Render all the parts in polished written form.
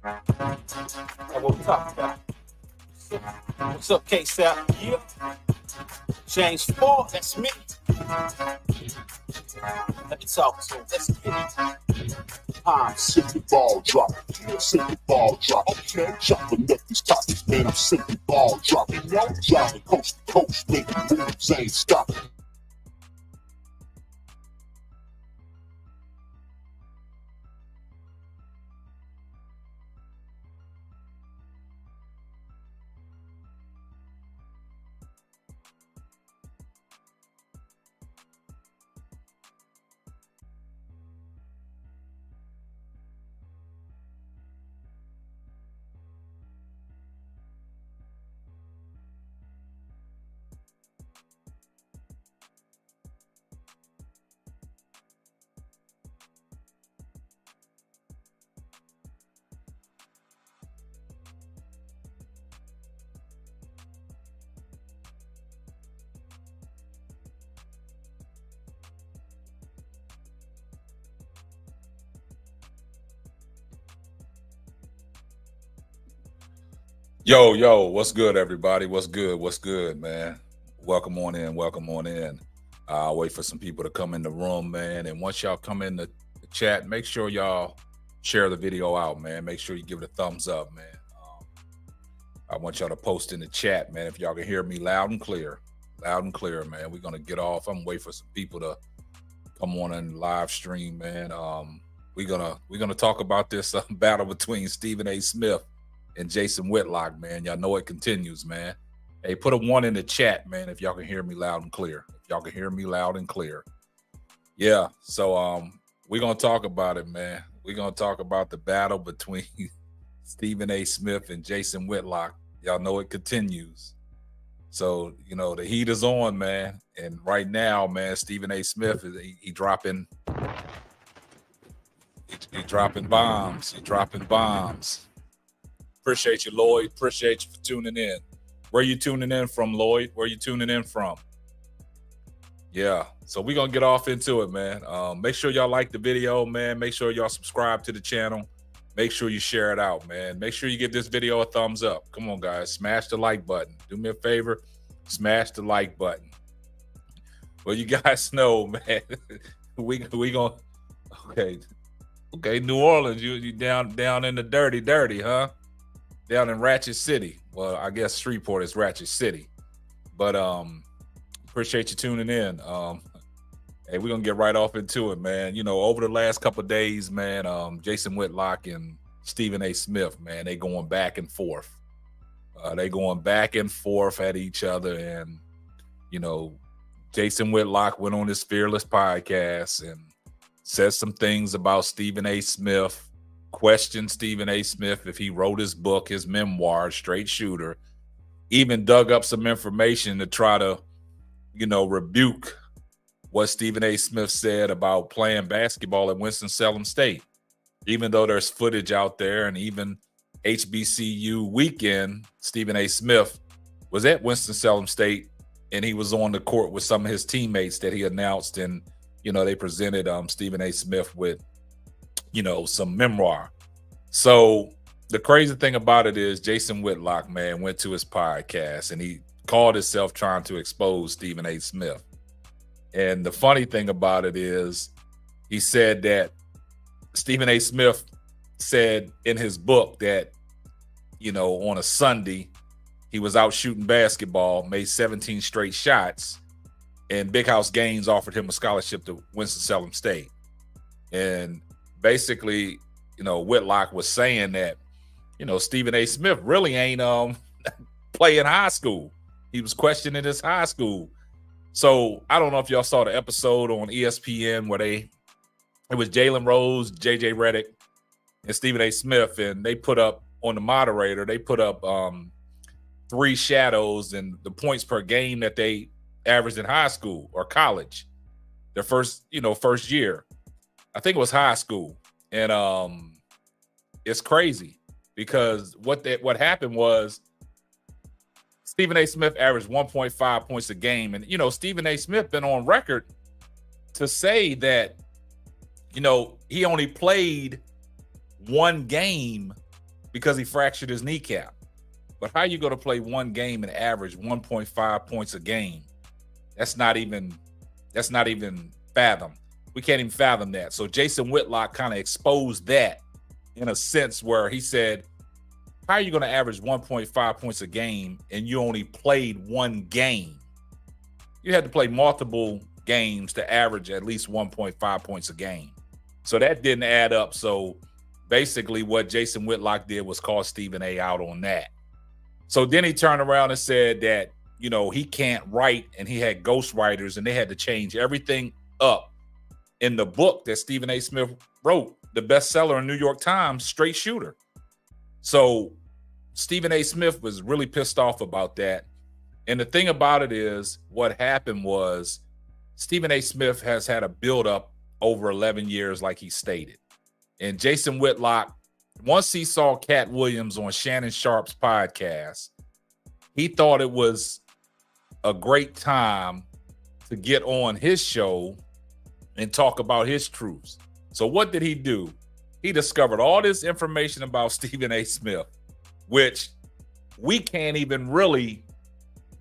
That's what we talking about. What's up, K-Sap? Yeah. James 4, that's me. Let me talk to him. Let's get it. Simply ball drop, simply ball drop. Okay, chopping up these topics, man. I'm simply ball dropping. Driving coast to coast, making moves, ain't stopping. Yo, what's good, everybody? What's good, man? Welcome on in. I'll wait for some people to come in the room, man. And once y'all come in the chat, make sure y'all share the video out, man. Make sure you give it a thumbs up, man. I want y'all to post in the chat, man, if y'all can hear me loud and clear, man. We're going to get off. I'm waiting for some people to come on and live stream, man. We're gonna talk about this battle between Stephen A. Smith and Jason Whitlock, man. Y'all know it continues, man. Hey, put a 1 in the chat, man, if y'all can hear me loud and clear. Yeah, so we're going to talk about it, man. We're going to talk about the battle between Stephen A. Smith and Jason Whitlock. Y'all know it continues. So, the heat is on, man. And right now, man, Stephen A. Smith, he dropping bombs. He's dropping bombs. Appreciate you, Lloyd. Appreciate you for tuning in. Where you tuning in from, Lloyd? Where you tuning in from? Yeah, so we're going to get off into it, man. Make sure y'all like the video, man. Make sure y'all subscribe to the channel. Make sure you share it out, man. Make sure you give this video a thumbs up. Come on, guys. Smash the like button. Do me a favor. Smash the like button. Well, you guys know, man. we going to... Okay, New Orleans, you down in the dirty, huh? Down in Ratchet City. Well, I guess Shreveport is Ratchet City. But appreciate you tuning in. Hey, we're going to get right off into it, man. Over the last couple of days, man, Jason Whitlock and Stephen A. Smith, man, they going back and forth. They going back and forth at each other. And, Jason Whitlock went on his Fearless podcast and said some things about Stephen A. Smith. Questioned Stephen A. Smith if he wrote his book, his memoir, Straight Shooter. Even dug up some information to try to, rebuke what Stephen A. Smith said about playing basketball at Winston-Salem State. Even though there's footage out there, and even HBCU weekend, Stephen A. Smith was at Winston-Salem State, and he was on the court with some of his teammates that he announced, and they presented Stephen A. Smith with some memoir. So the crazy thing about it is Jason Whitlock, man, went to his podcast and he called himself trying to expose Stephen A. Smith. And the funny thing about it is he said that Stephen A. Smith said in his book that, on a Sunday, he was out shooting basketball, made 17 straight shots, and Big House Gaines offered him a scholarship to Winston-Salem State. And basically, Whitlock was saying that, Stephen A. Smith really ain't playing high school. He was questioning his high school. So I don't know if y'all saw the episode on ESPN where it was Jalen Rose, JJ Redick, and Stephen A. Smith, and they put up on the moderator, they put up 3 shadows and the points per game that they averaged in high school or college, their first year. I think it was high school. And it's crazy because what happened was Stephen A. Smith averaged 1.5 points a game. And, Stephen A. Smith been on record to say that, he only played one game because he fractured his kneecap. But how are you going to play one game and average 1.5 points a game? That's not even fathom. We can't even fathom that. So Jason Whitlock kind of exposed that in a sense where he said, how are you going to average 1.5 points a game and you only played one game? You had to play multiple games to average at least 1.5 points a game. So that didn't add up. So basically what Jason Whitlock did was call Stephen A out on that. So then he turned around and said that, you know, he can't write and he had ghostwriters and they had to change everything up in the book that Stephen A. Smith wrote, the bestseller in New York Times, Straight Shooter. So Stephen A. Smith was really pissed off about that. And the thing about it is what happened was Stephen A. Smith has had a buildup over 11 years, like he stated. And Jason Whitlock, once he saw Cat Williams on Shannon Sharp's podcast, he thought it was a great time to get on his show and talk about his truths. So what did he do? He discovered all this information about Stephen A. Smith, which we can't even really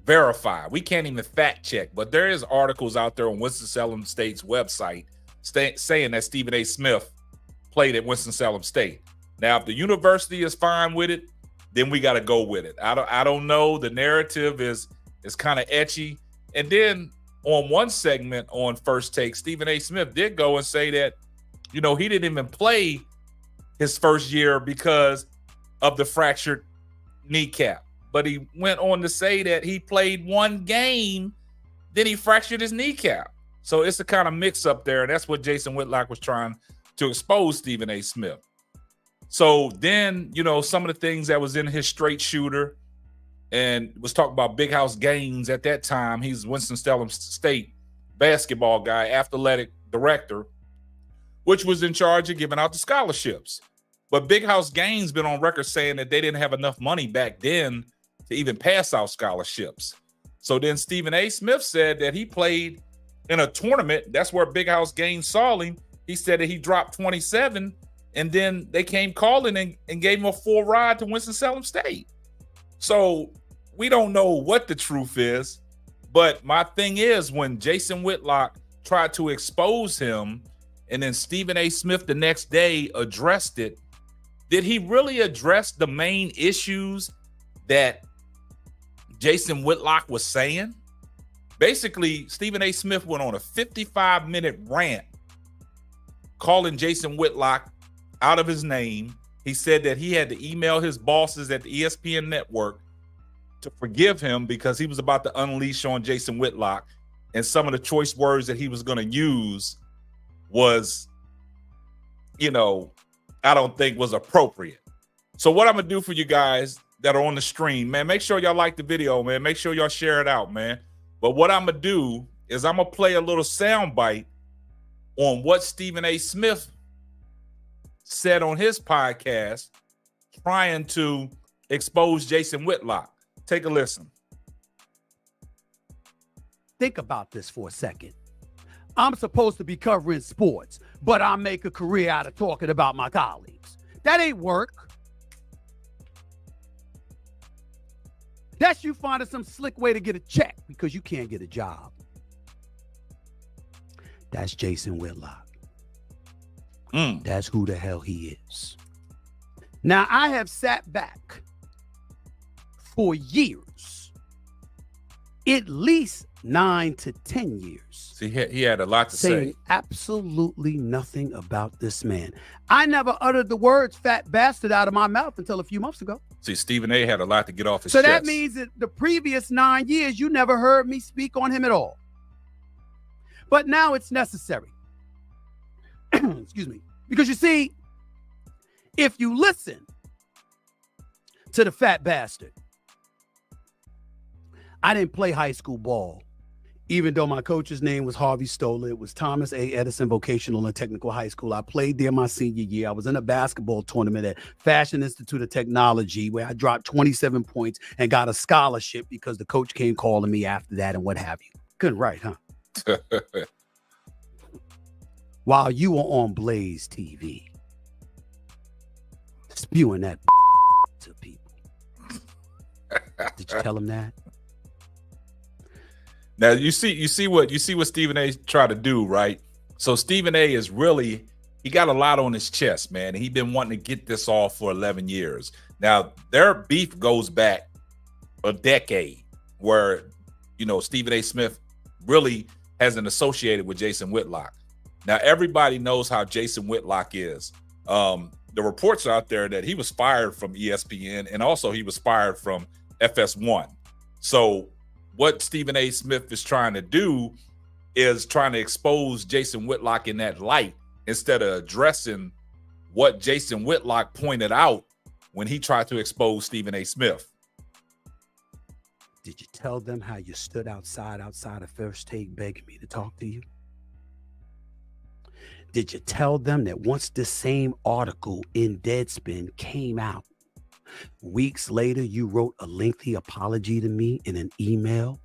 verify. We can't even fact check, but there is articles out there on Winston-Salem State's website saying that Stephen A. Smith played at Winston-Salem State. Now, if the university is fine with it, then we got to go with it. I don't know. The narrative is kind of etchy. And then on one segment on First Take, Stephen A. Smith did go and say that, you know, he didn't even play his first year because of the fractured kneecap. But he went on to say that he played one game, then he fractured his kneecap. So it's a kind of mix up there. And that's what Jason Whitlock was trying to expose Stephen A. Smith. So then, you know, some of the things that was in his Straight Shooter and was talking about Big House Gaines at that time. He's Winston-Salem State basketball guy, athletic director, which was in charge of giving out the scholarships. But Big House Gaines been on record saying that they didn't have enough money back then to even pass out scholarships. So then Stephen A. Smith said that he played in a tournament. That's where Big House Gaines saw him. He said that he dropped 27, and then they came calling and gave him a full ride to Winston-Salem State. So we don't know what the truth is, but my thing is when Jason Whitlock tried to expose him and then Stephen A. Smith the next day addressed it, did he really address the main issues that Jason Whitlock was saying? Basically, Stephen A. Smith went on a 55-minute rant calling Jason Whitlock out of his name. He said that he had to email his bosses at the ESPN network to forgive him because he was about to unleash on Jason Whitlock. And some of the choice words that he was going to use was, you know, I don't think was appropriate. So what I'm going to do for you guys that are on the stream, man, make sure y'all like the video, man. Make sure y'all share it out, man. But what I'm going to do is I'm going to play a little sound bite on what Stephen A. Smith said on his podcast trying to expose Jason Whitlock. Take a listen. Think about this for a second. I'm supposed to be covering sports, but I make a career out of talking about my colleagues. That ain't work. That's you finding some slick way to get a check because you can't get a job. That's Jason Whitlock. That's who the hell he is. Now, I have sat back for years, at least 9 to 10 years. See, he had a lot to saying say. Absolutely nothing about this man. I never uttered the words fat bastard out of my mouth until a few months ago. See, Stephen A. had a lot to get off his So chest. that means that the previous 9 years, you never heard me speak on him at all. But now it's necessary. Excuse me. Because you see, if you listen to the fat bastard, I didn't play high school ball, even though my coach's name was Harvey Stoller. It was Thomas A. Edison Vocational and Technical High School. I played there my senior year. I was in a basketball tournament at Fashion Institute of Technology where I dropped 27 points and got a scholarship because the coach came calling me after that and what have you. Couldn't write, huh? While you were on Blaze TV, spewing that to people. Did you tell him that? Now you see what Stephen A tried to do, right? So Stephen A is really, he got a lot on his chest, man. He's been wanting to get this off for 11 years. Now their beef goes back a decade, where Stephen A. Smith really hasn't associated with Jason Whitlock. Now everybody knows how Jason Whitlock is. The reports out there that he was fired from ESPN, and also he was fired from FS1. So what Stephen A. Smith is trying to do is trying to expose Jason Whitlock in that light, instead of addressing what Jason Whitlock pointed out when he tried to expose Stephen A. Smith. Did you tell them how you stood outside of First Take begging me to talk to you? Did you tell them that once this same article in Deadspin came out, weeks later, you wrote a lengthy apology to me in an email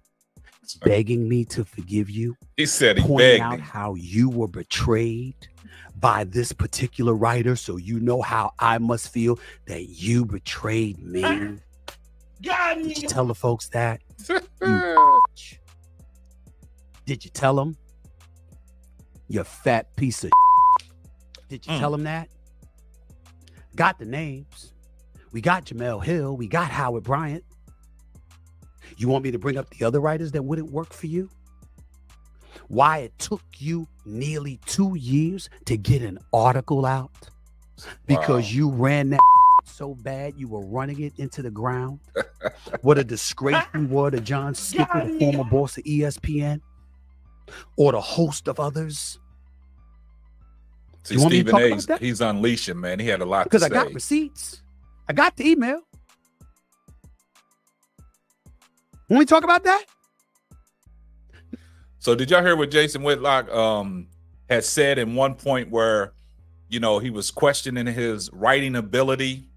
begging me to forgive you? He said he pointing begged out me. how you were betrayed by this particular writer, so you know how I must feel that you betrayed me. Did you tell the folks that? Did you tell them? You fat piece of Did you tell them that? Got the names. We got Jamel Hill. We got Howard Bryant. You want me to bring up the other writers that wouldn't work for you? Why it took you nearly 2 years to get an article out? Because you ran that so bad you were running it into the ground. What a disgrace you were to John Skipper, the former boss of ESPN, or the host of others. See, Stephen A, he's unleashing, man. He had a lot because to say. I got receipts. I got the email. Want me to talk about that? So did y'all hear what Jason Whitlock had said in one point where, he was questioning his writing ability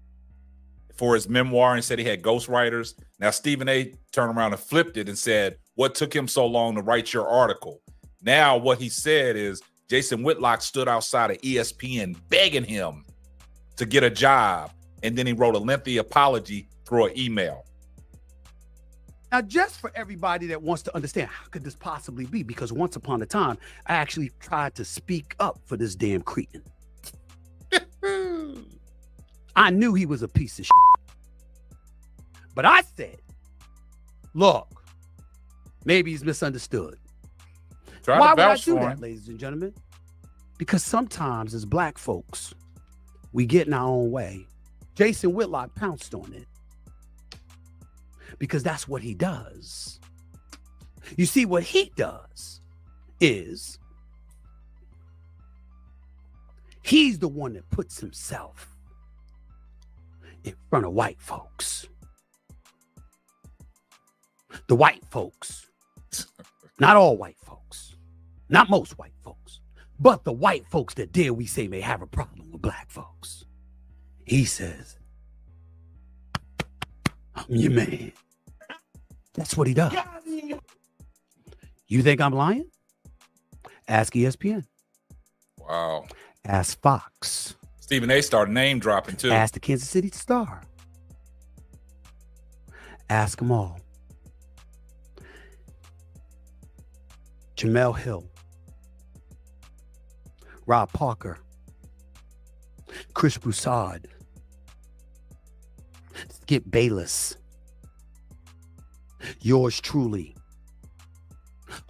for his memoir and said he had ghostwriters? Now, Stephen A turned around and flipped it and said, what took him so long to write your article? Now, what he said is Jason Whitlock stood outside of ESPN begging him to get a job. And then he wrote a lengthy apology through an email. Now, just for everybody that wants to understand, how could this possibly be? Because once upon a time, I actually tried to speak up for this damn cretin. I knew he was a piece of shit. But I said, look, maybe he's misunderstood. Why would I do that, ladies and gentlemen? Because sometimes as black folks, we get in our own way. Jason Whitlock pounced on it. Because that's what he does. You see, what he does is he's the one that puts himself in front of white folks. The white folks, not all white folks, not most white folks, but the white folks that dare we say may have a problem with black folks. He says, I'm your man. That's what he does. You think I'm lying? Ask ESPN. Wow. Ask Fox. Stephen A started name dropping too. Ask the Kansas City Star. Ask them all. Jamel Hill. Rob Parker. Chris Broussard. Skip Bayless. Yours truly,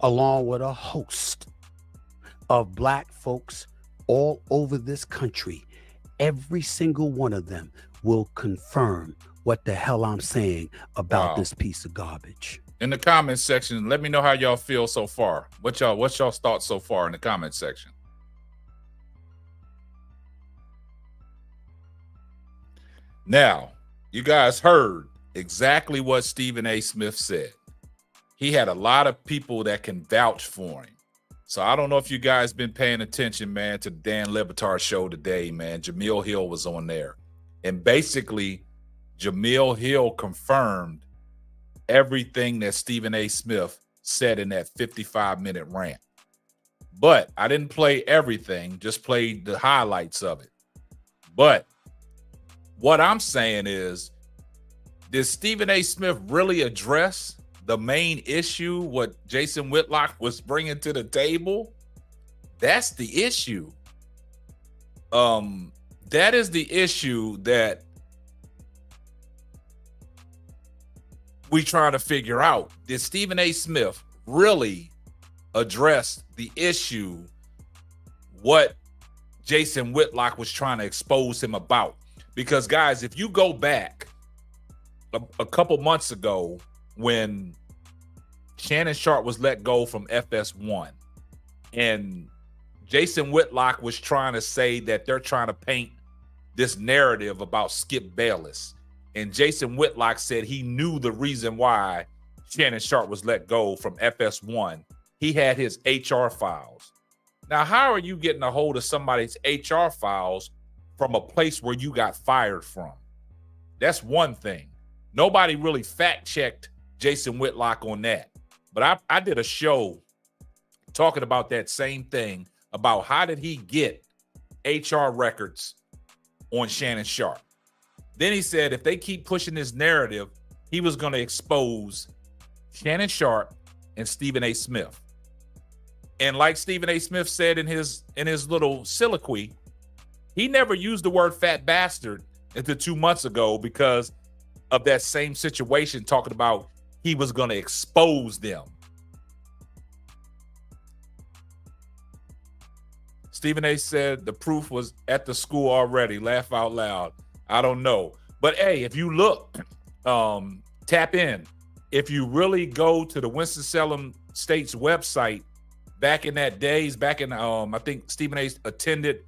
along with a host of black folks all over this country. Every single one of them will confirm what the hell I'm saying about this piece of garbage. In the comments section, let me know how y'all feel so far. What's y'all's thoughts so far in the comments section? Now, you guys heard exactly what Stephen A. Smith said. He had a lot of people that can vouch for him. So I don't know if you guys been paying attention, man, to Dan Le Batard show today, man. Jamil Hill was on there. And basically, Jamil Hill confirmed everything that Stephen A. Smith said in that 55-minute rant. But I didn't play everything, just played the highlights of it. But what I'm saying is, did Stephen A. Smith really address the main issue, what Jason Whitlock was bringing to the table? That's the issue. That is the issue that we trying to figure out. Did Stephen A. Smith really address the issue, what Jason Whitlock was trying to expose him about? Because, guys, if you go back a couple months ago when Shannon Sharp was let go from FS1 and Jason Whitlock was trying to say that they're trying to paint this narrative about Skip Bayless, and Jason Whitlock said he knew the reason why Shannon Sharp was let go from FS1. He had his HR files. Now, how are you getting a hold of somebody's HR files from a place where you got fired from? That's one thing. Nobody really fact-checked Jason Whitlock on that. But I did a show talking about that same thing, about how did he get HR records on Shannon Sharp. Then he said if they keep pushing this narrative, he was going to expose Shannon Sharp and Stephen A. Smith. And like Stephen A. Smith said in his little soliloquy, he never used the word fat bastard until 2 months ago because of that same situation, talking about he was going to expose them. Stephen A. said the proof was at the school already. Laugh out loud. I don't know. But hey, if you look, tap in. If you really go to the Winston-Salem State's website, back in that days, back in I think Stephen A. attended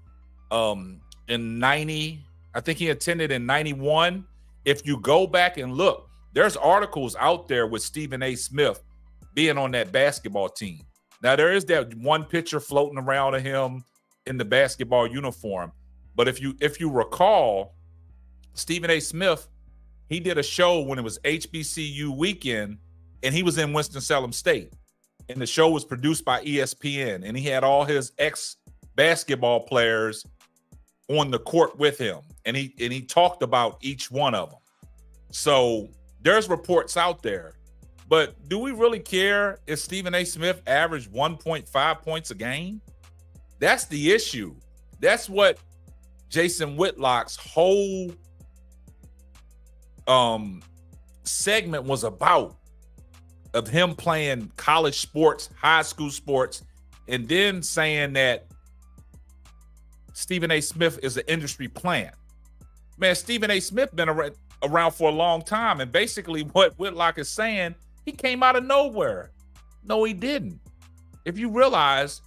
in 90. I think he attended in 91. If you go back and look, there's articles out there with Stephen A. Smith being on that basketball team. Now, there is that one picture floating around of him in the basketball uniform. But if you recall, Stephen A. Smith, he did a show when it was HBCU weekend, and he was in Winston-Salem State. And the show was produced by ESPN, and he had all his ex-basketball players on the court with him. And he talked about each one of them. So there's reports out there. But do we really care if Stephen A. Smith averaged 1.5 points a game? That's the issue. That's what Jason Whitlock's whole segment was about, of him playing college sports, high school sports, and then saying that Stephen A. Smith is an industry plant. Man, Stephen A. Smith been around for a long time, and basically what Whitlock is saying, he came out of nowhere. No, he didn't. If you realize,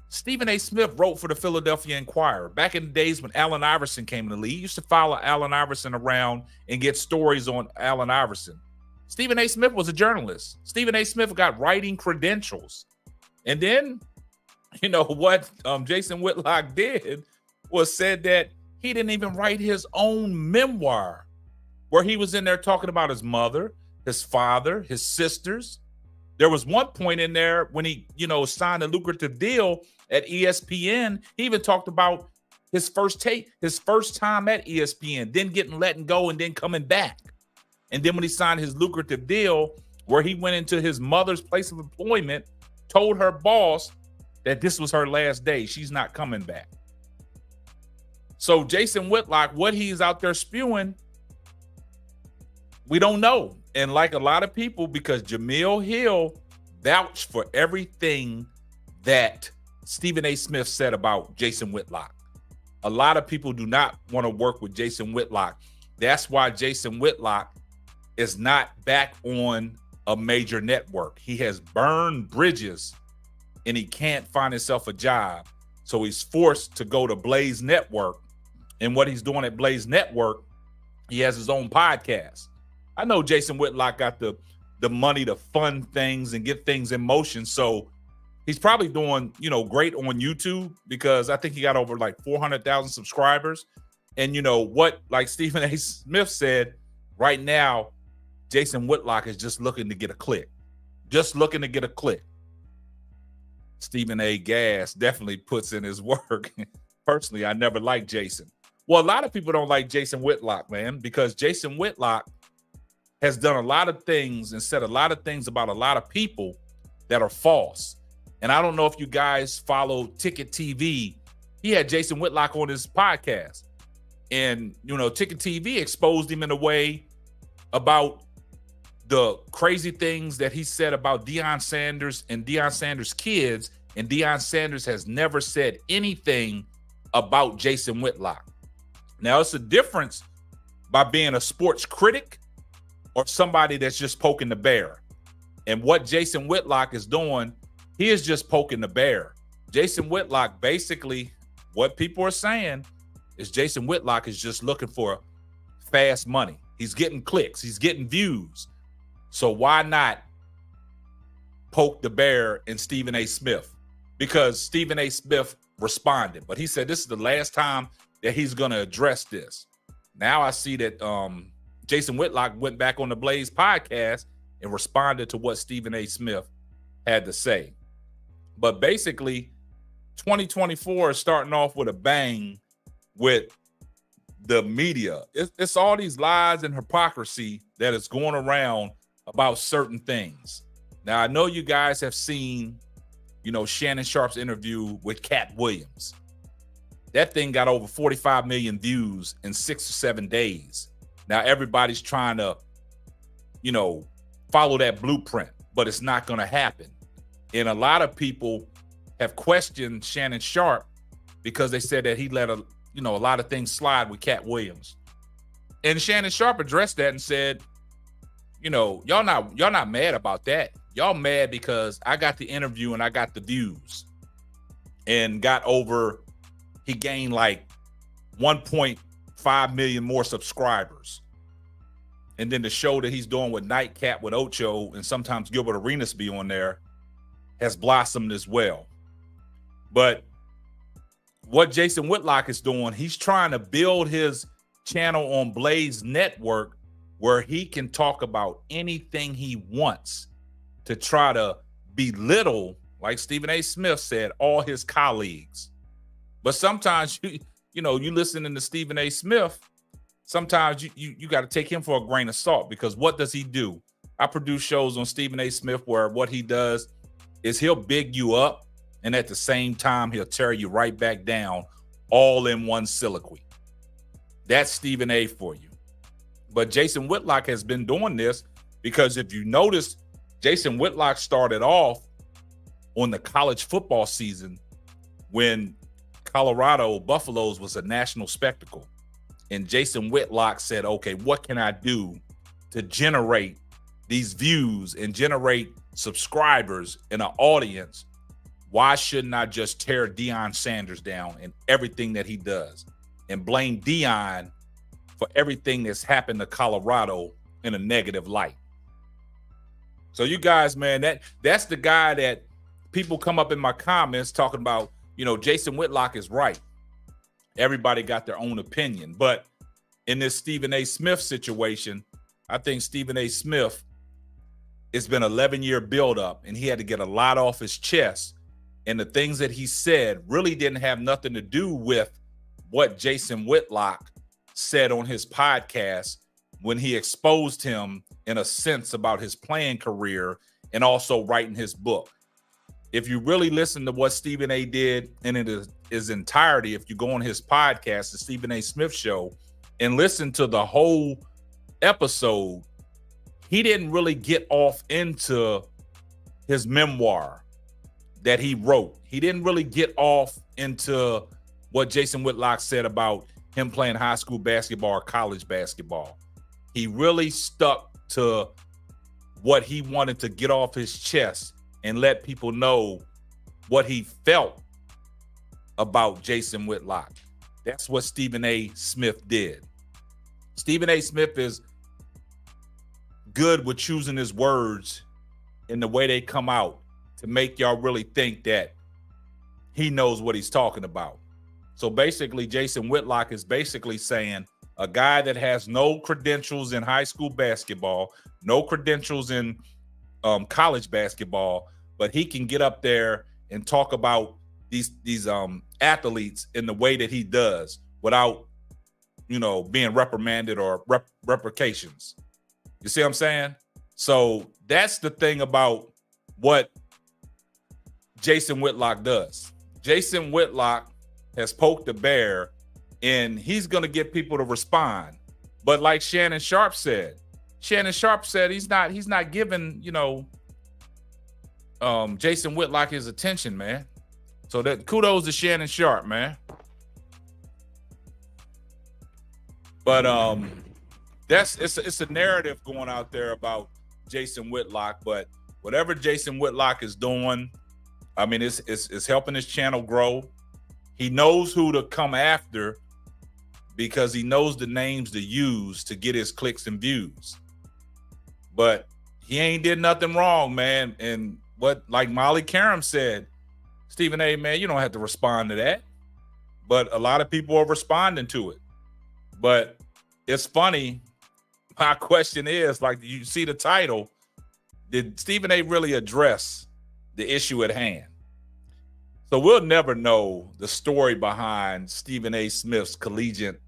Stephen A. Smith wrote for the Philadelphia Inquirer. Back in the days when Allen Iverson came in the league, he used to follow Allen Iverson around and get stories on Allen Iverson. Stephen A. Smith was a journalist. Stephen A. Smith got writing credentials. And then, you know what Jason Whitlock did was said that he didn't even write his own memoir, where he was in there talking about his mother, his father, his sisters. There was one point in there when he, signed a lucrative deal at ESPN. He even talked about his first time at ESPN, then getting let go and then coming back. And then when he signed his lucrative deal, where he went into his mother's place of employment, told her boss that this was her last day. She's not coming back. So Jason Whitlock, what he's out there spewing, we don't know. And like a lot of people, because Jamil Hill vouched for everything that Stephen A. Smith said about Jason Whitlock. A lot of people do not want to work with Jason Whitlock. That's why Jason Whitlock is not back on a major network. He has burned bridges and he can't find himself a job. So he's forced to go to Blaze Network. And what he's doing at Blaze Network, he has his own podcast. I know Jason Whitlock got the money to fund things and get things in motion. So he's probably doing, great on YouTube, because I think he got over like 400,000 subscribers. And what, like Stephen A. Smith said, right now, Jason Whitlock is just looking to get a click. Just looking to get a click. Stephen A. Gas definitely puts in his work. Personally, I never liked Jason. Well, a lot of people don't like Jason Whitlock, man, because Jason Whitlock has done a lot of things and said a lot of things about a lot of people that are false. And I don't know if you guys follow Ticket TV. He had Jason Whitlock on his podcast. And, Ticket TV exposed him in a way about the crazy things that he said about Deion Sanders and Deion Sanders' kids. And Deion Sanders has never said anything about Jason Whitlock. Now, it's a difference by being a sports critic or somebody that's just poking the bear. And what Jason Whitlock is doing, he is just poking the bear. Jason Whitlock, basically, what people are saying is Jason Whitlock is just looking for fast money. He's getting clicks. He's getting views. So why not poke the bear in Stephen A. Smith? Because Stephen A. Smith responded. But he said this is the last time that he's going to address this. Now I see that Jason Whitlock went back on the Blaze podcast and responded to what Stephen A. Smith had to say. But basically, 2024 is starting off with a bang with the media. It's all these lies and hypocrisy that is going around about certain things. Now, I know you guys have seen, Shannon Sharpe's interview with Cat Williams. That thing got over 45 million views in 6 or 7 days. Now everybody's trying to, follow that blueprint, but it's not going to happen. And a lot of people have questioned Shannon Sharpe because they said that he let a lot of things slide with Cat Williams. And Shannon Sharpe addressed that and said, y'all not mad about that. Y'all mad because I got the interview and I got the views and he gained like 1.5 million more subscribers. And then the show that he's doing with Nightcap with Ocho and sometimes Gilbert Arenas be on there has blossomed as well. But what Jason Whitlock is doing, he's trying to build his channel on Blaze Network where he can talk about anything he wants to try to belittle, like Stephen A. Smith said, all his colleagues. But sometimes you listening to Stephen A. Smith, sometimes you got to take him for a grain of salt, because what does he do? I produce shows on Stephen A. Smith where what he does is he'll big you up, and at the same time, he'll tear you right back down all in one soliloquy. That's Stephen A. for you. But Jason Whitlock has been doing this because if you notice, Jason Whitlock started off on the college football season when Colorado Buffaloes was a national spectacle. And Jason Whitlock said, okay, what can I do to generate these views and generate subscribers and an audience? Why shouldn't I just tear Deion Sanders down and everything that he does and blame Deion for everything that's happened to Colorado in a negative light? So you guys, man, that's the guy that people come up in my comments talking about, Jason Whitlock is right. Everybody got their own opinion. But in this Stephen A. Smith situation, I think Stephen A. Smith, it's been an 11-year buildup, and he had to get a lot off his chest. And the things that he said really didn't have nothing to do with what Jason Whitlock said on his podcast when he exposed him in a sense about his playing career and also writing his book. If you really listen to what Stephen A. did in his entirety, if you go on his podcast, the Stephen A. Smith Show, and listen to the whole episode, he didn't really get off into his memoir that he wrote. He didn't really get off into what Jason Whitlock said about him playing high school basketball or college basketball. He really stuck to what he wanted to get off his chest and let people know what he felt about Jason Whitlock. That's what Stephen A. Smith did. Stephen A. Smith is good with choosing his words and the way they come out to make y'all really think that he knows what he's talking about. So basically, Jason Whitlock is basically saying a guy that has no credentials in high school basketball, no credentials in college basketball, but he can get up there and talk about these athletes in the way that he does without, being reprimanded or repercussions. You see what I'm saying? So that's the thing about what Jason Whitlock does. Jason Whitlock has poked the bear, and he's going to get people to respond. But like Shannon Sharp said he's not giving, Jason Whitlock his attention, man. So that kudos to Shannon Sharp, man. But it's a narrative going out there about Jason Whitlock. But whatever Jason Whitlock is doing, I mean, it's helping his channel grow. He knows who to come after because he knows the names to use to get his clicks and views. But he ain't did nothing wrong, man. And like Molly Karam said, Stephen A., man, you don't have to respond to that. But a lot of people are responding to it. But it's funny. My question is, like, you see the title, did Stephen A. really address the issue at hand? So we'll never know the story behind Stephen A. Smith's collegiate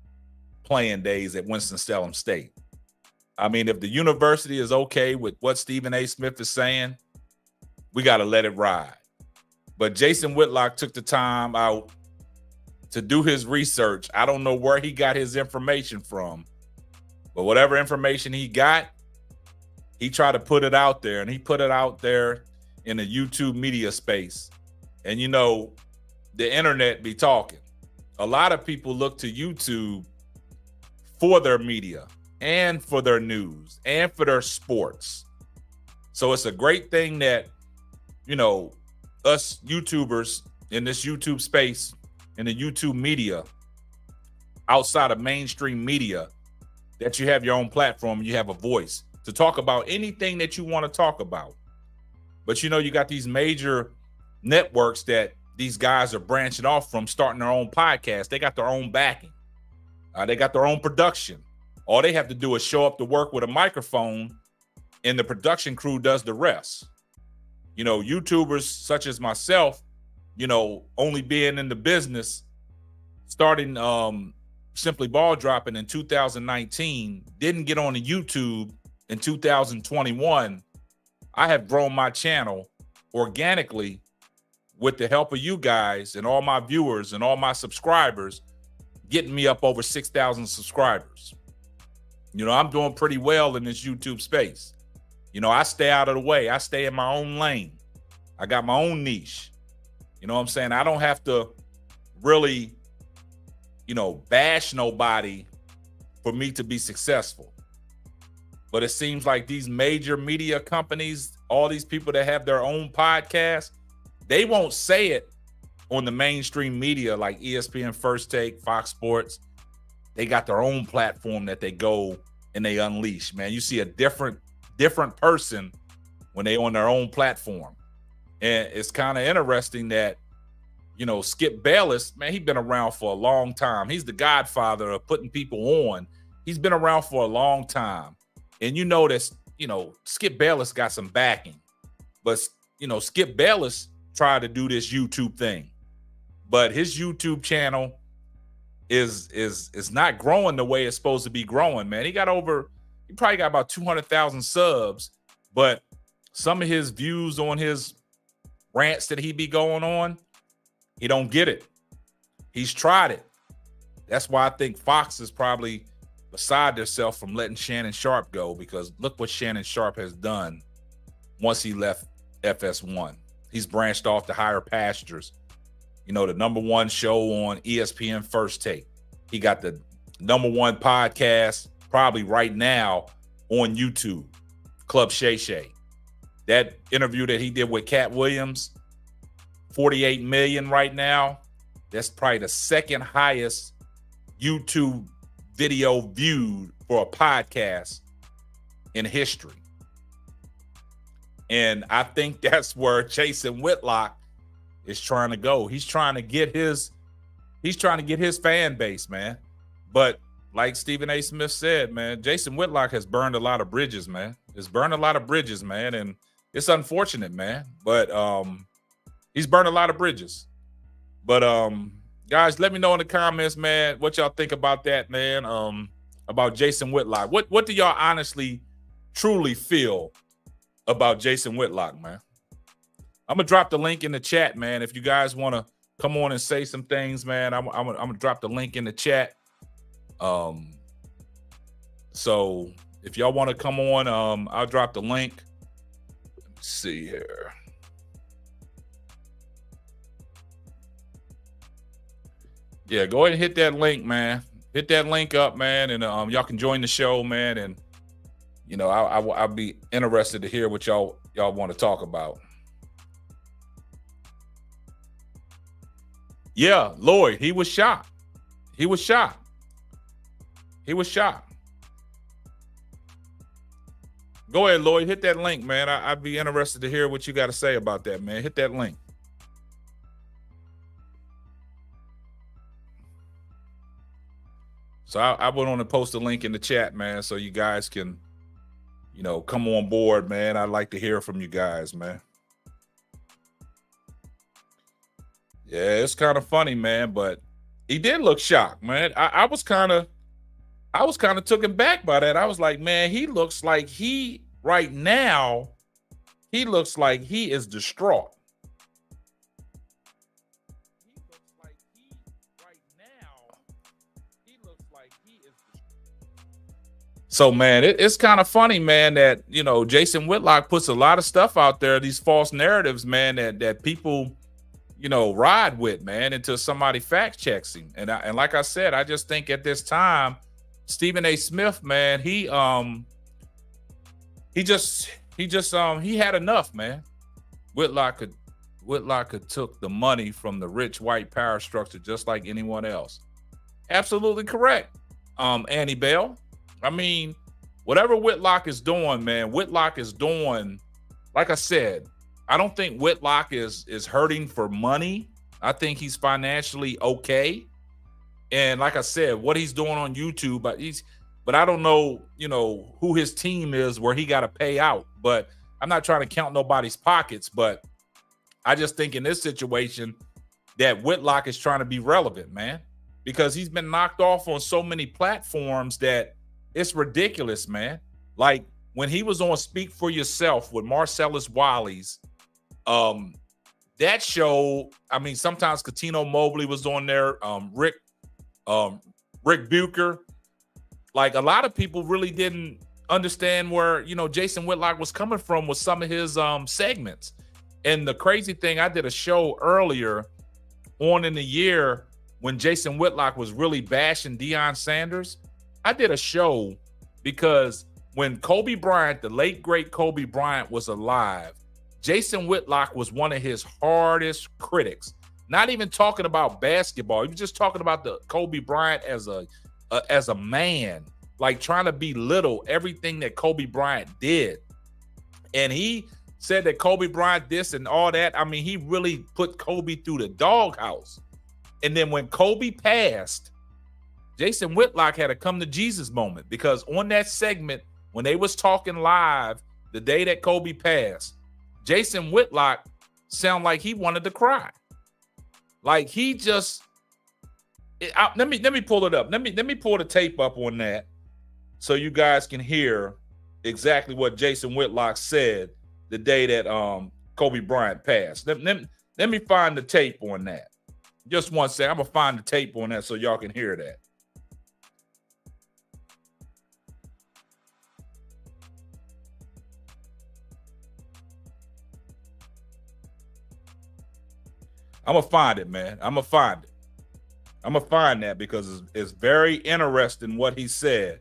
playing days at Winston-Salem State. I mean, if the university is okay with what Stephen A. Smith is saying, we got to let it ride. But Jason Whitlock took the time out to do his research. I don't know where he got his information from, but whatever information he got, he tried to put it out there, and he put it out there in the YouTube media space. And, the internet be talking. A lot of people look to YouTube for their media and for their news and for their sports. So it's a great thing that, us YouTubers in this YouTube space, in the YouTube media, outside of mainstream media, that you have your own platform, you have a voice to talk about anything that you want to talk about. But, you got these major networks that these guys are branching off from, starting their own podcast. They got their own backing. They got their own production. All they have to do is show up to work with a microphone, and the production crew does the rest. YouTubers such as myself, only being in the business, starting Simply Ball Dropping in 2019, didn't get on the YouTube in 2021. I have grown my channel organically with the help of you guys and all my viewers and all my subscribers, getting me up over 6,000 subscribers. I'm doing pretty well in this YouTube space. I stay out of the way. I stay in my own lane. I got my own niche. You know what I'm saying? I don't have to really, bash nobody for me to be successful. But it seems like these major media companies, all these people that have their own podcasts, they won't say it on the mainstream media like ESPN, First Take, Fox Sports. They got their own platform that they go and they unleash, man. You see a different person when they on their own platform. And it's kind of interesting that, Skip Bayless, man, he's been around for a long time. He's the godfather of putting people on. He's been around for a long time. And Skip Bayless got some backing. But, Skip Bayless tried to do this YouTube thing. But his YouTube channel is not growing the way it's supposed to be growing, man. He probably got about 200,000 subs, but some of his views on his rants that he be going on, he don't get it. He's tried it. That's why I think Fox is probably beside themselves from letting Shannon Sharp go, because look what Shannon Sharp has done once he left FS1. He's branched off to higher pastures. The number one show on ESPN, First Take. He got the number one podcast probably right now on YouTube, Club Shay Shay. That interview that he did with Cat Williams, 48 million right now. That's probably the second highest YouTube video viewed for a podcast in history. And I think that's where Jason Whitlock is trying to go. He's trying to get his fan base, man. But like Stephen A. Smith said, man, Jason Whitlock has burned a lot of bridges, man. And it's unfortunate, man. But he's burned a lot of bridges. But guys, let me know in the comments, man, what y'all think about that, man. About Jason Whitlock. What do y'all honestly truly feel about Jason Whitlock, man. I'm gonna drop the link in the chat, man. If you guys want to come on and say some things, man, I'm gonna drop the link in the chat. So if y'all want to come on, I'll drop the link. Let me see here. Yeah, go ahead and hit that link, man. Hit that link up, man, and y'all can join the show, man. And you know, I'll be interested to hear what y'all want to talk about. Yeah, Lloyd, he was shocked. He was shocked. He was shocked. Go ahead, Lloyd. Hit that link, man. I'd be interested to hear what you got to say about that, man. Hit that link. So I went on and post a link in the chat, man, so you guys can, you know, come on board, man. I'd like to hear from you guys, man. Yeah, it's kind of funny, man, but he did look shocked, man. I was kind of taken back by that. I was like, man, he looks like right now, he looks like he is distraught. So, man, it's kind of funny, man, that, you know, Jason Whitlock puts a lot of stuff out there, these false narratives, man, that people, you know, ride with, man, until somebody fact checks him. And like I said, I just think at this time, Stephen A. Smith, man, he had enough, man. Whitlock could took the money from the rich white power structure just like anyone else. Absolutely correct. Annie Bell. I mean, whatever Whitlock is doing, man, Whitlock is doing, like I said, I don't think Whitlock is hurting for money. I think he's financially okay. And like I said, what he's doing on YouTube, but I don't know, you know, who his team is where he got to pay out. But I'm not trying to count nobody's pockets, but I just think in this situation that Whitlock is trying to be relevant, man, because he's been knocked off on so many platforms that it's ridiculous, man. Like when he was on Speak for Yourself with Marcellus Wiley's, that show, I mean, sometimes Katino Mobley was on there, Rick Bucher. Like a lot of people really didn't understand where, you know, Jason Whitlock was coming from with some of his segments. And the crazy thing, I did a show earlier on in the year when Jason Whitlock was really bashing Deion Sanders. I did a show because when Kobe Bryant, the late great Kobe Bryant, was alive, Jason Whitlock was one of his hardest critics. Not even talking about basketball. He was just talking about the Kobe Bryant as a man, like trying to belittle everything that Kobe Bryant did. And he said that Kobe Bryant this and all that. I mean, he really put Kobe through the doghouse. And then when Kobe passed, Jason Whitlock had a come to Jesus moment, because on that segment, when they was talking live the day that Kobe passed, Jason Whitlock sounded like he wanted to cry. Like he just, let me pull it up. Let me pull the tape up on that so you guys can hear exactly what Jason Whitlock said the day that Kobe Bryant passed. Let me find the tape on that. Just one second. I'm gonna find the tape on that so y'all can hear that. I'm gonna find it, man. I'm gonna find it. I'm gonna find that because it's very interesting what he said.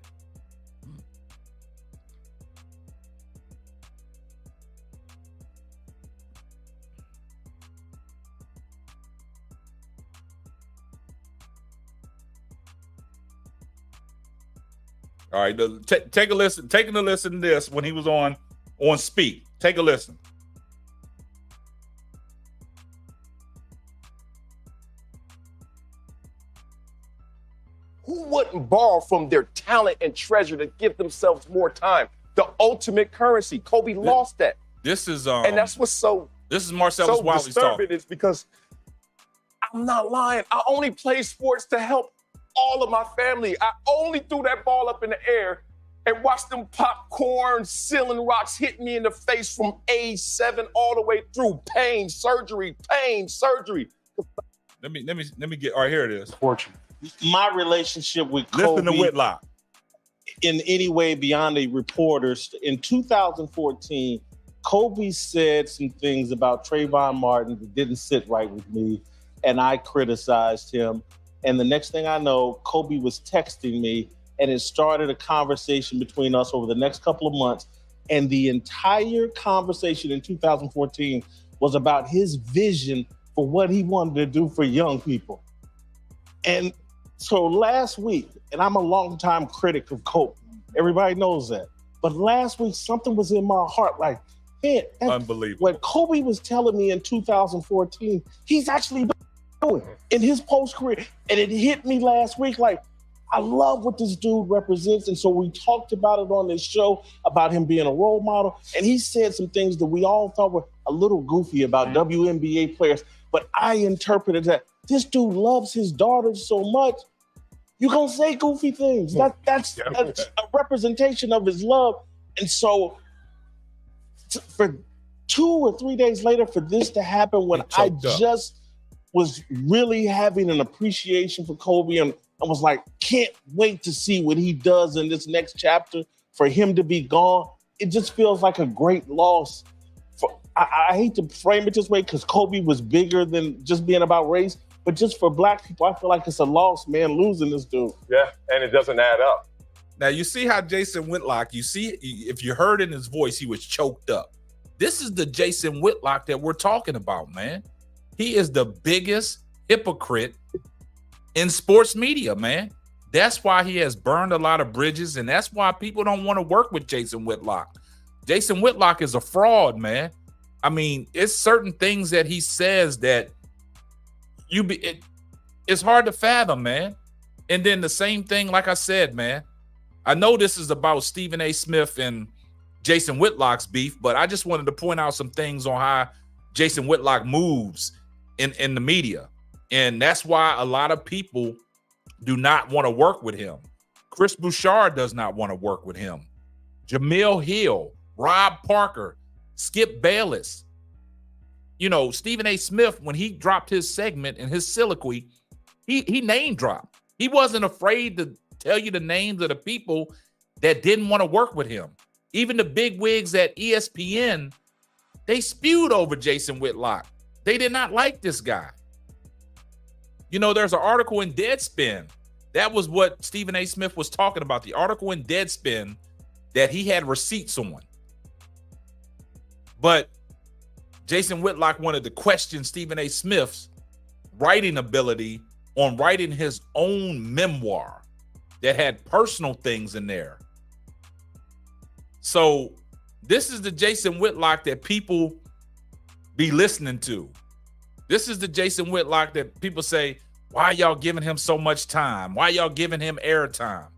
All right, take a listen. Taking a listen to this when he was on Speak. Take a listen. Who wouldn't borrow from their talent and treasure to give themselves more time? The ultimate currency. Kobe lost that. This is and that's what's so. This is Marcellus Wiley's disturbing is because I'm not lying. I only play sports to help all of my family. I only threw that ball up in the air and watch them popcorn ceiling rocks hit me in the face from age 7 all the way through. Pain, surgery, pain, surgery. Let me get. All right, here it is. Fortunate. My relationship with Listen to Kobe Whitlock. in any way beyond a reporter's. In 2014, Kobe said some things about Trayvon Martin that didn't sit right with me, and I criticized him. And the next thing I know, Kobe was texting me, and it started a conversation between us over the next couple of months. And the entire conversation in 2014 was about his vision for what he wanted to do for young people. And so last week, and I'm a longtime critic of Kobe, everybody knows that. But last week, something was in my heart like, man, Unbelievable. what Kobe was telling me in 2014, he's actually doing in his post-career. And it hit me last week like, I love what this dude represents. And so we talked about it on this show, about him being a role model. And he said some things that we all thought were a little goofy about WNBA players. But I interpreted that this dude loves his daughters so much, you're going to say goofy things. That's a representation of his love. And so for 2 or 3 days later, for this to happen when I just was really having an appreciation for Kobe, and I was like, can't wait to see what he does in this next chapter. For him to be gone, it just feels like a great loss. I hate to frame it this way because Kobe was bigger than just being about race, but just for Black people, I feel like it's a loss, man, losing this dude. Yeah, and it doesn't add up. Now, you see how Jason Whitlock, you see, if you heard in his voice, he was choked up. This is the Jason Whitlock that we're talking about, man. He is the biggest hypocrite in sports media, man. That's why he has burned a lot of bridges, and that's why people don't want to work with Jason Whitlock. Jason Whitlock is a fraud, man. I mean, it's certain things that he says that it's hard to fathom, man. And then the same thing, like I said, man, I know this is about Stephen A. Smith and Jason Whitlock's beef, but I just wanted to point out some things on how Jason Whitlock moves in the media. And that's why a lot of people do not want to work with him. Chris Bouchard does not want to work with him. Jamil Hill, Rob Parker, Skip Bayless. You know, Stephen A. Smith, when he dropped his segment and his soliloquy, he name dropped. He wasn't afraid to tell you the names of the people that didn't want to work with him. Even the big wigs at ESPN, they spewed over Jason Whitlock. They did not like this guy. You know, there's an article in Deadspin. That was what Stephen A. Smith was talking about. The article in Deadspin that he had receipts on. But Jason Whitlock wanted to question Stephen A. Smith's writing ability on writing his own memoir that had personal things in there. So this is the Jason Whitlock that people be listening to. This is the Jason Whitlock that people say, why y'all giving him so much time? Why y'all giving him airtime?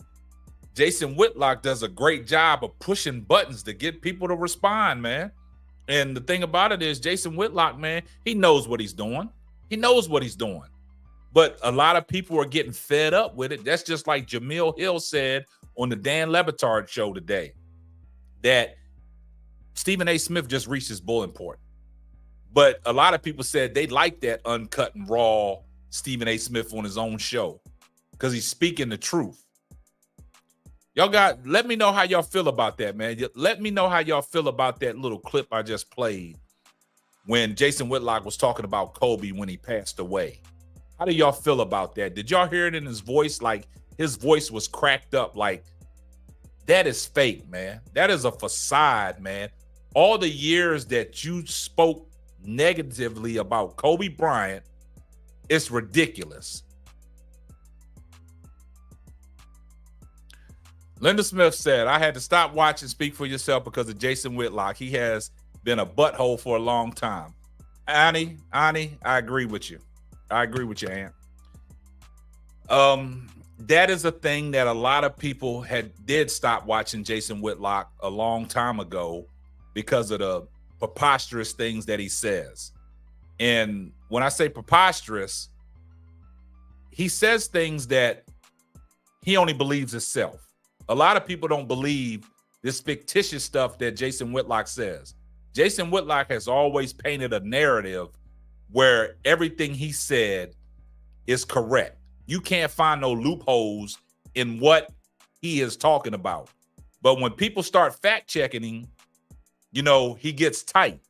Jason Whitlock does a great job of pushing buttons to get people to respond, man. And the thing about it is Jason Whitlock, man, he knows what he's doing. He knows what he's doing. But a lot of people are getting fed up with it. That's just like Jamil Hill said on the Dan Le Batard show today, that Stephen A. Smith just reached his boiling point. But a lot of people said they like that uncut and raw Stephen A. Smith on his own show because he's speaking the truth. Let me know how y'all feel about that, man. Let me know how y'all feel about that little clip I just played when Jason Whitlock was talking about Kobe when he passed away. How do y'all feel about that? Did y'all hear it in his voice? Like his voice was cracked up. Like that is fake, man. That is a facade, man. All the years that you spoke negatively about Kobe Bryant, it's ridiculous. Linda Smith said, I had to stop watching Speak for Yourself because of Jason Whitlock. He has been a butthole for a long time. Annie, I agree with you. I agree with you, Aunt. That is a thing that a lot of people did stop watching Jason Whitlock a long time ago because of the preposterous things that he says. And when I say preposterous, he says things that he only believes himself. A lot of people don't believe this fictitious stuff that Jason Whitlock says. Jason Whitlock has always painted a narrative where everything he said is correct. You can't find no loopholes in what he is talking about. But when people start fact checking him, you know, he gets tight.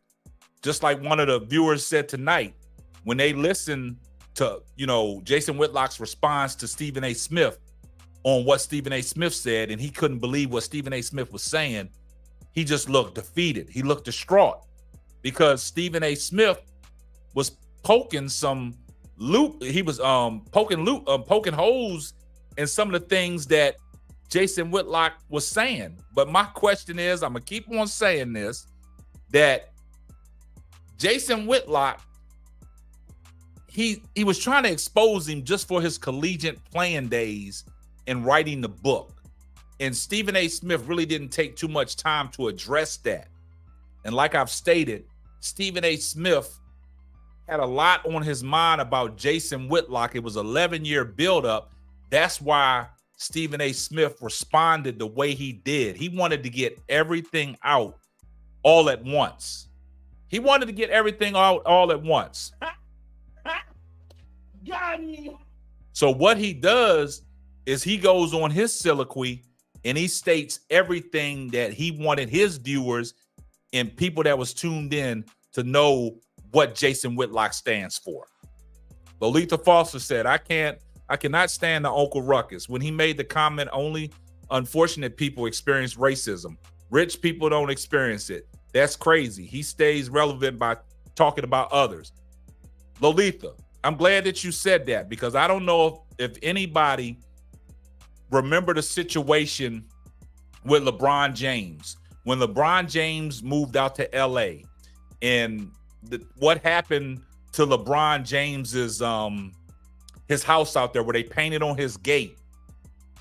Just like one of the viewers said tonight, when they listen to, you know, Jason Whitlock's response to Stephen A. Smith on what Stephen A. Smith said, and he couldn't believe what Stephen A. Smith was saying, he just looked defeated. He looked distraught because Stephen A. Smith was poking some loop. He was poking holes in some of the things that Jason Whitlock was saying. But my question is, I'm gonna keep on saying this, that Jason Whitlock, he was trying to expose him just for his collegiate playing days and writing the book. And Stephen A. Smith really didn't take too much time to address that. And like I've stated, Stephen A. Smith had a lot on his mind about Jason Whitlock. It was an 11-year buildup. That's why Stephen A. Smith responded the way he did. He wanted to get everything out all at once. He wanted to get everything out all at once. Got me. So what he does is he goes on his soliloquy and he states everything that he wanted his viewers and people that was tuned in to know what Jason Whitlock stands for. Lolita Foster said, I cannot stand the Uncle Ruckus. When he made the comment, only unfortunate people experience racism. Rich people don't experience it. That's crazy. He stays relevant by talking about others. Lolita, I'm glad that you said that because I don't know if anybody remember the situation with LeBron James. When LeBron James moved out to LA and what happened to LeBron James's his house out there where they painted on his gate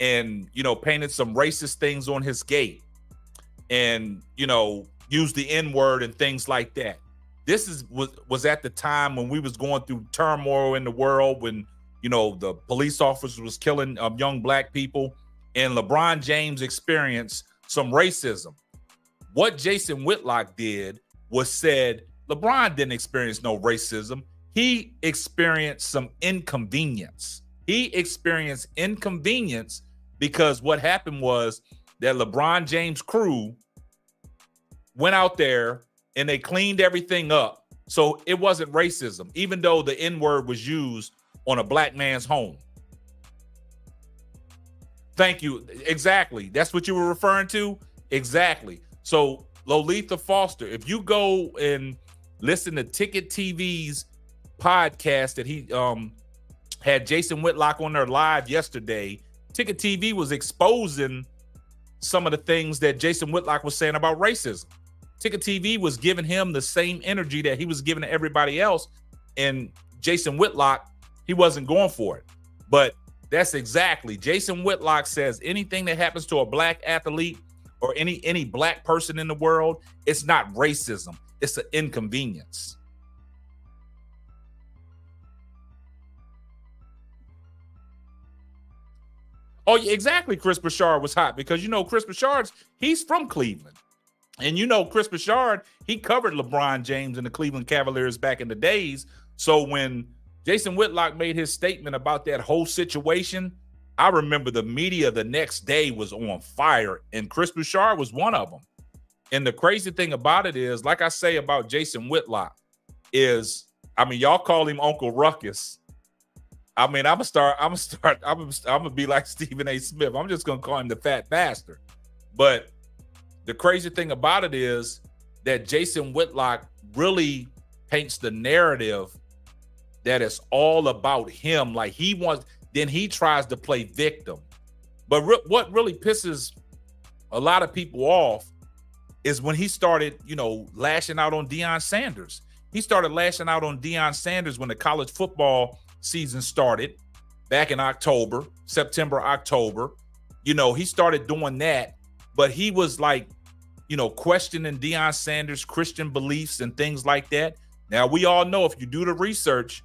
and, you know, painted some racist things on his gate and, you know, used the N-word and things like that. This was at the time when we was going through turmoil in the world when, you know, the police officers was killing young black people and LeBron James experienced some racism. What Jason Whitlock did was said, LeBron didn't experience no racism. He experienced some inconvenience. He experienced inconvenience because what happened was that LeBron James' crew went out there and they cleaned everything up. So it wasn't racism, even though the N-word was used on a black man's home. Thank you. Exactly. That's what you were referring to? Exactly. So Lolita Foster, if you go and listen to Ticket TV's podcast that he had Jason Whitlock on there live yesterday, Ticket TV was exposing some of the things that Jason Whitlock was saying about racism. Ticket TV was giving him the same energy that he was giving to everybody else, and Jason Whitlock, he wasn't going for it. But that's exactly, Jason Whitlock says anything that happens to a black athlete or any black person in the world, it's not racism, it's an inconvenience. Oh, yeah, exactly. Chris Bouchard was hot because, you know, Chris Bouchard's, he's from Cleveland. And, you know, Chris Bouchard, he covered LeBron James and the Cleveland Cavaliers back in the days. So when Jason Whitlock made his statement about that whole situation, I remember the media the next day was on fire, and Chris Bouchard was one of them. And the crazy thing about it is, like I say about Jason Whitlock, is, I mean, y'all call him Uncle Ruckus. I mean, I'm gonna be like Stephen A. Smith. I'm just gonna call him the fat bastard. But the crazy thing about it is that Jason Whitlock really paints the narrative that it's all about him. Like he wants, then he tries to play victim. But what really pisses a lot of people off is when he started, you know, lashing out on Deion Sanders. He started lashing out on Deion Sanders when the college football season started back in September, October. You know, he started doing that, but he was like, you know, questioning Deion Sanders' Christian beliefs and things like that. Now, we all know, if you do the research,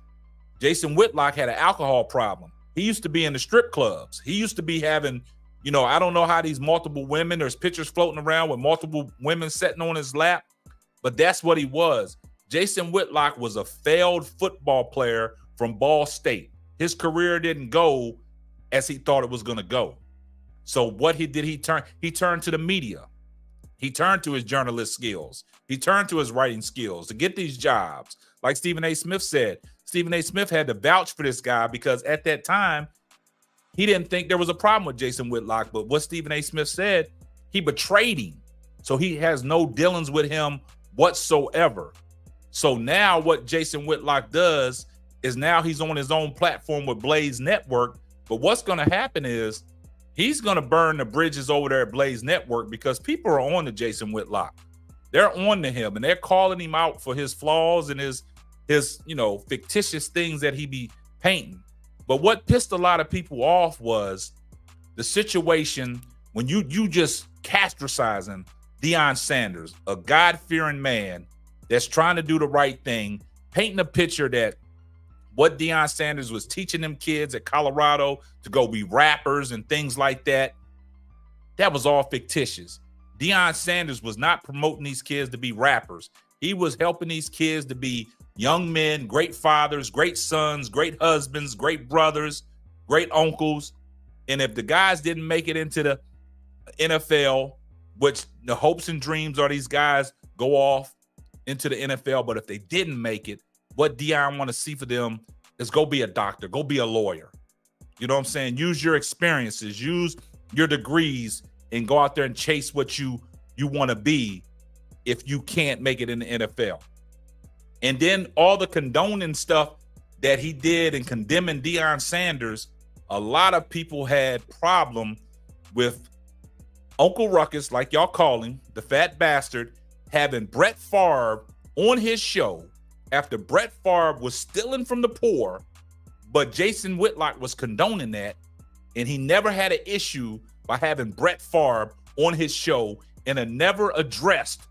Jason Whitlock had an alcohol problem. He used to be in the strip clubs. He used to be having You know, I don't know how these multiple women, there's pictures floating around with multiple women sitting on his lap, but that's what he was. Jason Whitlock was a failed football player from Ball State. His career didn't go as he thought it was going to go. So what he did, he turned to the media. He turned to his journalist skills. He turned to his writing skills to get these jobs. Like Stephen A. Smith said, Stephen A. Smith had to vouch for this guy because at that time, he didn't think there was a problem with Jason Whitlock. But what Stephen A. Smith said, he betrayed him. So he has no dealings with him whatsoever. So now what Jason Whitlock does is now he's on his own platform with Blaze Network. But what's going to happen is he's going to burn the bridges over there at Blaze Network because people are on to Jason Whitlock. They're on to him and they're calling him out for his flaws and his fictitious things that he be painting. But what pissed a lot of people off was the situation when you just castricizing Deion Sanders, a God-fearing man that's trying to do the right thing, painting a picture that what Deion Sanders was teaching them kids at Colorado to go be rappers and things like that, that was all fictitious. Deion Sanders was not promoting these kids to be rappers. He was helping these kids to be young men, great fathers, great sons, great husbands, great brothers, great uncles. And if the guys didn't make it into the NFL, which the hopes and dreams are these guys go off into the NFL, but if they didn't make it, what Deion want to see for them is go be a doctor, go be a lawyer. You know what I'm saying? Use your experiences, use your degrees, and go out there and chase what you want to be if you can't make it in the NFL. And then all the condoning stuff that he did and condemning Deion Sanders, a lot of people had problem with Uncle Ruckus, like y'all call him, the fat bastard, having Brett Favre on his show after Brett Favre was stealing from the poor, but Jason Whitlock was condoning that, and he never had an issue by having Brett Favre on his show and never addressed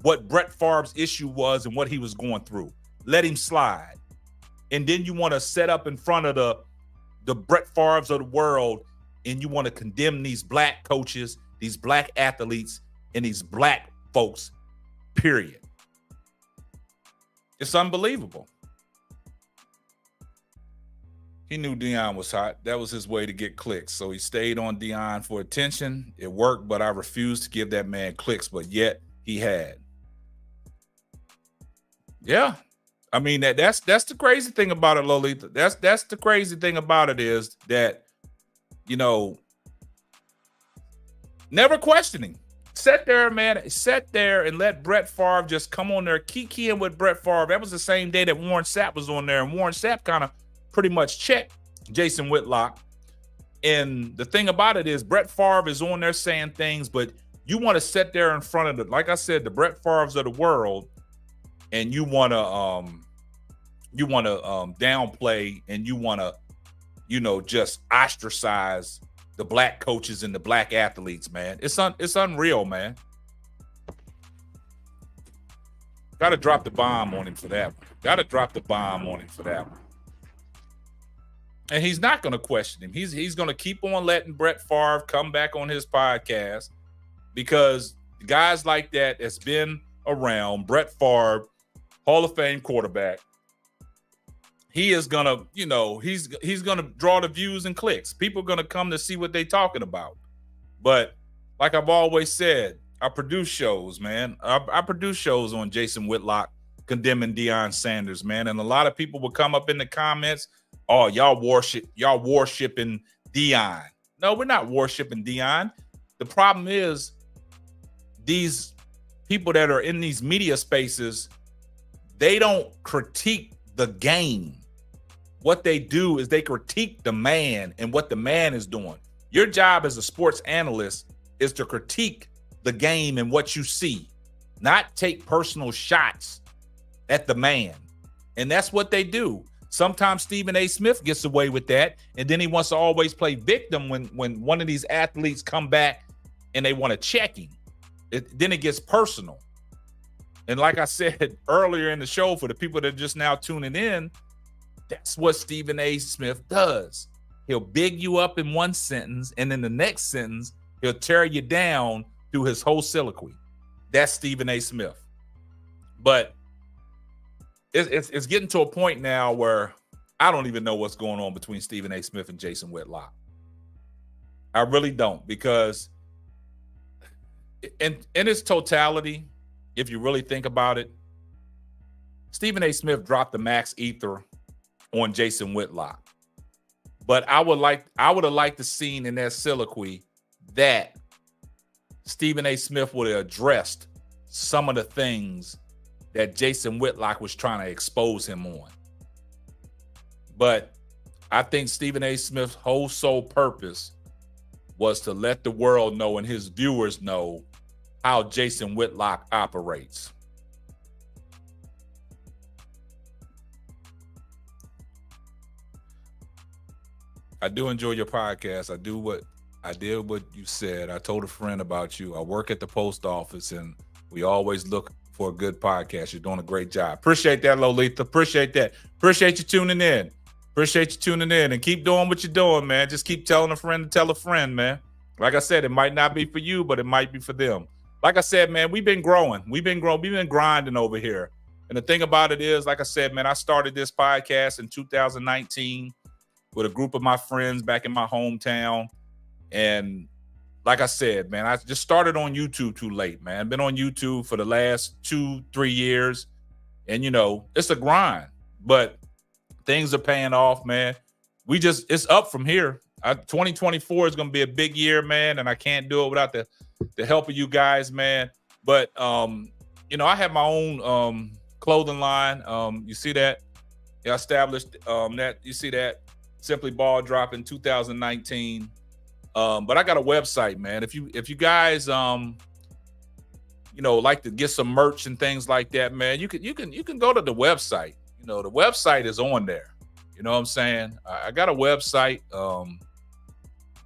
what Brett Favre's issue was and what he was going through. Let him slide. And then you want to set up in front of the Brett Favres of the world, and you want to condemn these black coaches, these black athletes, and these black folks, period. It's unbelievable. He knew Deion was hot. That was his way to get clicks. So he stayed on Deion for attention. It worked, but I refused to give that man clicks, but yet he had. Yeah. I mean, that's the crazy thing about it, Lolita. That's the crazy thing about it is that, never questioning. Sat there, man. Sat there and let Brett Favre just come on there, kikiing with Brett Favre. That was the same day that Warren Sapp was on there, and Warren Sapp kind of pretty much checked Jason Whitlock. And the thing about it is Brett Favre is on there saying things, but you want to sit there in front of the, like I said, the Brett Favres of the world, and you want to downplay and you want to, just ostracize the black coaches and the black athletes, man. It's unreal, man. Got to drop the bomb on him for that one. And he's not going to question him. He's going to keep on letting Brett Favre come back on his podcast because guys like that that's been around, Brett Favre, Hall of Fame quarterback, he is going to, he's going to draw the views and clicks. People are going to come to see what they're talking about. But like I've always said, I produce shows, man. I produce shows on Jason Whitlock condemning Deion Sanders, man. And a lot of people will come up in the comments, oh, y'all worshiping Deion. No, we're not worshiping Deion. The problem is these people that are in these media spaces, they don't critique the game. What they do is they critique the man and what the man is doing. Your job as a sports analyst is to critique the game and what you see, not take personal shots at the man. And that's what they do. Sometimes Stephen A. Smith gets away with that, and then he wants to always play victim when one of these athletes come back and they want to check him. Then it gets personal. And like I said earlier in the show, for the people that are just now tuning in, that's what Stephen A. Smith does. He'll big you up in one sentence, and in the next sentence, he'll tear you down through his whole soliloquy. That's Stephen A. Smith. But it's getting to a point now where I don't even know what's going on between Stephen A. Smith and Jason Whitlock. I really don't, because in its totality, if you really think about it, Stephen A. Smith dropped the max ether on Jason Whitlock. But I would have liked to seen in that soliloquy that Stephen A. Smith would have addressed some of the things that Jason Whitlock was trying to expose him on. But I think Stephen A. Smith's whole sole purpose was to let the world know and his viewers know how Jason Whitlock operates. I do enjoy your podcast. I did what you said. I told a friend about you. I work at the post office, and we always look for a good podcast. You're doing a great job. Appreciate that, Lolita. Appreciate that. Appreciate you tuning in. Appreciate you tuning in, and keep doing what you're doing, man. Just keep telling a friend to tell a friend, man. Like I said, it might not be for you, but it might be for them. Like I said, man, we've been growing. We've been grinding over here. And the thing about it is, like I said, man, I started this podcast in 2019 with a group of my friends back in my hometown. And like I said, man, I just started on YouTube too late, man. I've been on YouTube for the last 2-3 years. And, you know, it's a grind, but things are paying off, man. It's up from here. 2024 is going to be a big year, man. And I can't do it without the help of you guys, man. But, you know, I have my own clothing line. You see that? I established that. You see that? Simply Ball Drop in 2019. But I got a website, man. If you guys you know, like to get some merch and things like that, man, you can go to the website. You know, the website is on there. You know what I'm saying? I got a website.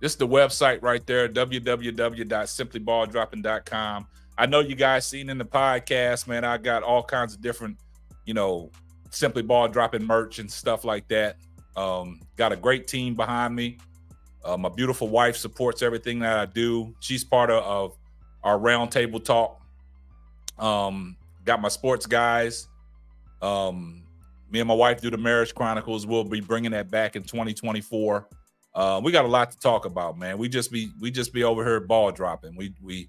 This is the website right there, www.simplyballdropping.com. I know you guys seen in the podcast, man, I got all kinds of different, you know, Simply Ball Dropping merch and stuff like that. Got a great team behind me. My beautiful wife supports everything that I do. She's part of our roundtable talk. Got my sports guys. Me and my wife do the Marriage Chronicles. We'll be bringing that back in 2024. We got a lot to talk about, man. We just be over here ball dropping. We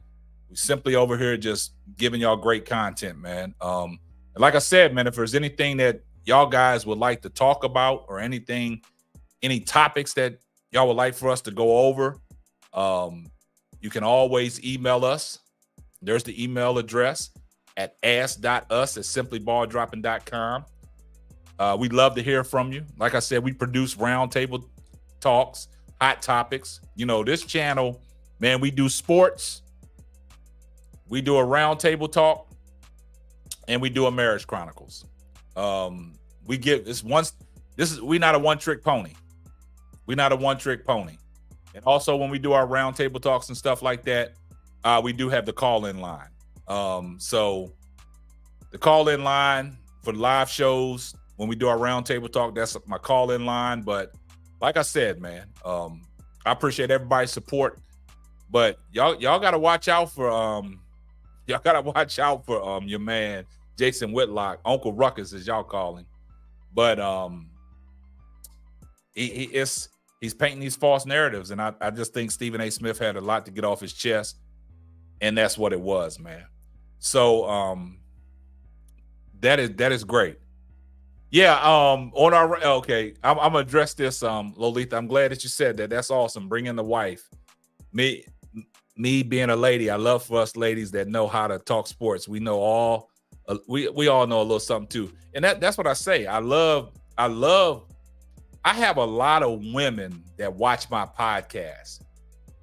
simply over here just giving y'all great content, man. And like I said, man, if there's anything that y'all guys would like to talk about or any topics that y'all would like for us to go over, you can always email us. There's the email address at ask.us@simplyballdropping.com. We'd love to hear from you. Like I said, we produce roundtable talks, hot topics. You know, this channel, man, we do sports, we do a roundtable talk, and we do a Marriage Chronicles. We give we're not a one-trick pony. We're not a one-trick pony. And also when we do our roundtable talks and stuff like that, we do have the call-in line. So the call-in line for live shows, when we do our roundtable talk, that's my call-in line. But like I said, man, I appreciate everybody's support. But y'all gotta watch out for your man Jason Whitlock, Uncle Ruckus, as y'all call him. But he's painting these false narratives, and I just think Stephen A. Smith had a lot to get off his chest, and that's what it was, man. So that is great. Yeah. On our okay, I'm gonna address this. Lolita, I'm glad that you said that. That's awesome. Bring in the wife. Me being a lady, I love for us ladies that know how to talk sports. We know all. We all know a little something too, and that's what I say. I have a lot of women that watch my podcast.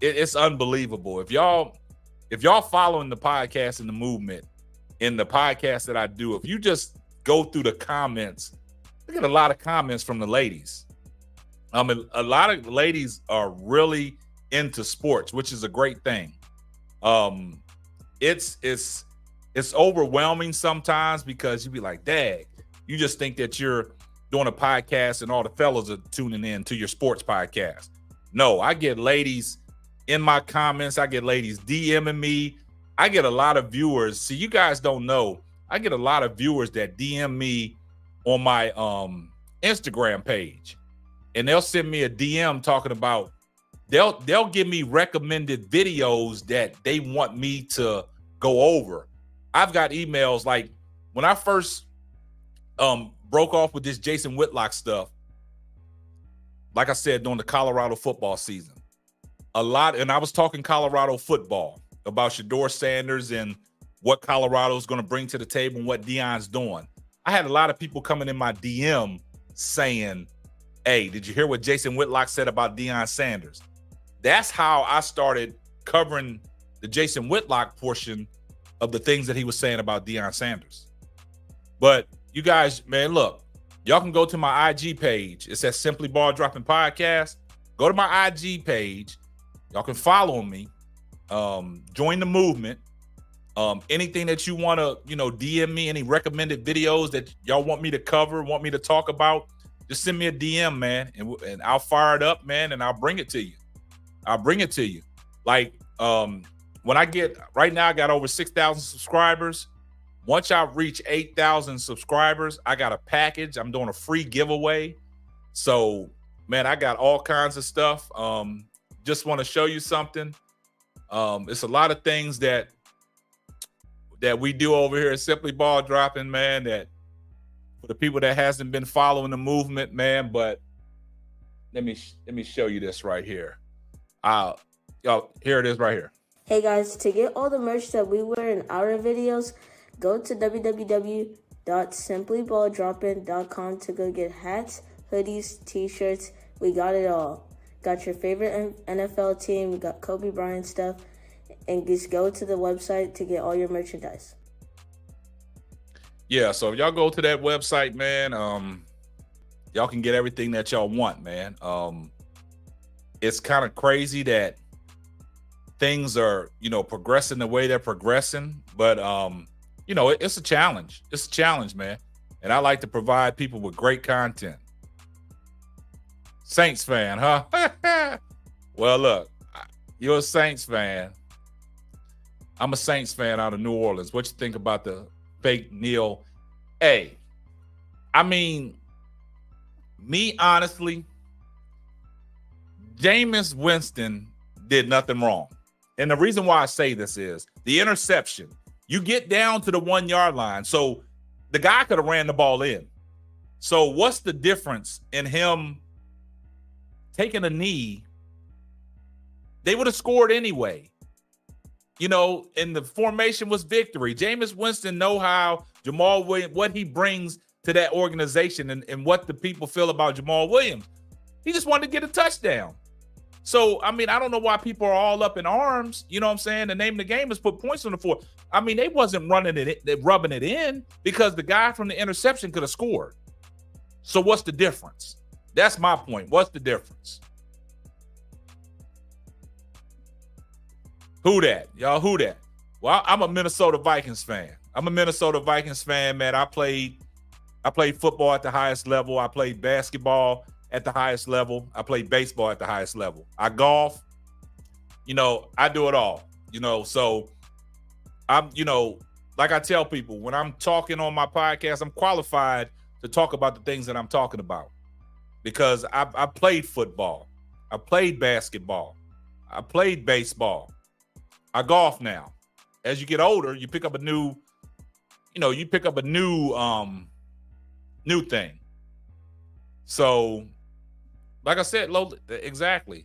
It's unbelievable. If y'all following the podcast and the movement in the podcast that I do, if you just go through the comments, look at a lot of comments from the ladies. A lot of ladies are really into sports, which is a great thing. It's overwhelming sometimes because you be like, dang, you just think that you're doing a podcast and all the fellas are tuning in to your sports podcast. No, I get ladies in my comments. I get ladies DMing me. I get a lot of viewers. See, you guys don't know. I get a lot of viewers that DM me on my Instagram page, and they'll send me a DM talking about they'll give me recommended videos that they want me to go over. I've got emails like when I first broke off with this Jason Whitlock stuff, like I said, during the Colorado football season, and I was talking Colorado football about Shedeur Sanders and what Colorado's going to bring to the table and what Deion's doing. I had a lot of people coming in my DM saying, hey, did you hear what Jason Whitlock said about Deion Sanders? That's how I started covering the Jason Whitlock portion of the things that he was saying about Deion Sanders. But you guys, man, look, y'all can go to my IG page. It says Simply Ball Dropping Podcast. Go to my IG page. Y'all can follow me. Join the movement. Anything that you want to, DM me, any recommended videos that y'all want me to cover, want me to talk about, just send me a DM, man, and I'll fire it up, man, and I'll bring it to you. Like, when I get, right now I got over 6,000 subscribers. Once I reach 8,000 subscribers, I got a package. I'm doing a free giveaway. So, man, I got all kinds of stuff. Just want to show you something. It's a lot of things that we do over here at Simply Ball Dropping, man, that for the people that hasn't been following the movement, man, but let me show you this right here. Y'all, here it is right here. Hey guys, to get all the merch that we wear in our videos, go to www.simplyballdropping.com to go get hats, hoodies, t-shirts. We got it all. Got your favorite NFL team. We got Kobe Bryant stuff. And just go to the website to get all your merchandise. Yeah, so if y'all go to that website, man, y'all can get everything that y'all want, man. It's kind of crazy that things are, progressing the way they're progressing, but it's a challenge. It's a challenge, man. And I like to provide people with great content. Saints fan, huh? Well, look, you're a Saints fan. I'm a Saints fan out of New Orleans. What you think about the fake Neil? Hey, I mean, me honestly, Jameis Winston did nothing wrong. And the reason why I say this is the interception. You get down to the 1 yard line. So the guy could have ran the ball in. So what's the difference in him taking a knee? They would have scored anyway. And the formation was victory. Jameis Winston know how Jamal Williams, what he brings to that organization and what the people feel about Jamal Williams. He just wanted to get a touchdown. So, I mean, I don't know why people are all up in arms. You know what I'm saying? The name of the game is put points on the board. I mean, they wasn't rubbing it in because the guy from the interception could have scored. So what's the difference? That's my point. What's the difference? Who that? Y'all, who that? Well, I'm a Minnesota Vikings fan. Man. I played football at the highest level. I played basketball at the highest level. I played baseball at the highest level. I golf. I do it all. So I'm, like I tell people, when I'm talking on my podcast, I'm qualified to talk about the things that I'm talking about because I played football. I played basketball. I played baseball. I golf now. As you get older, you pick up a new thing. So, like I said, exactly.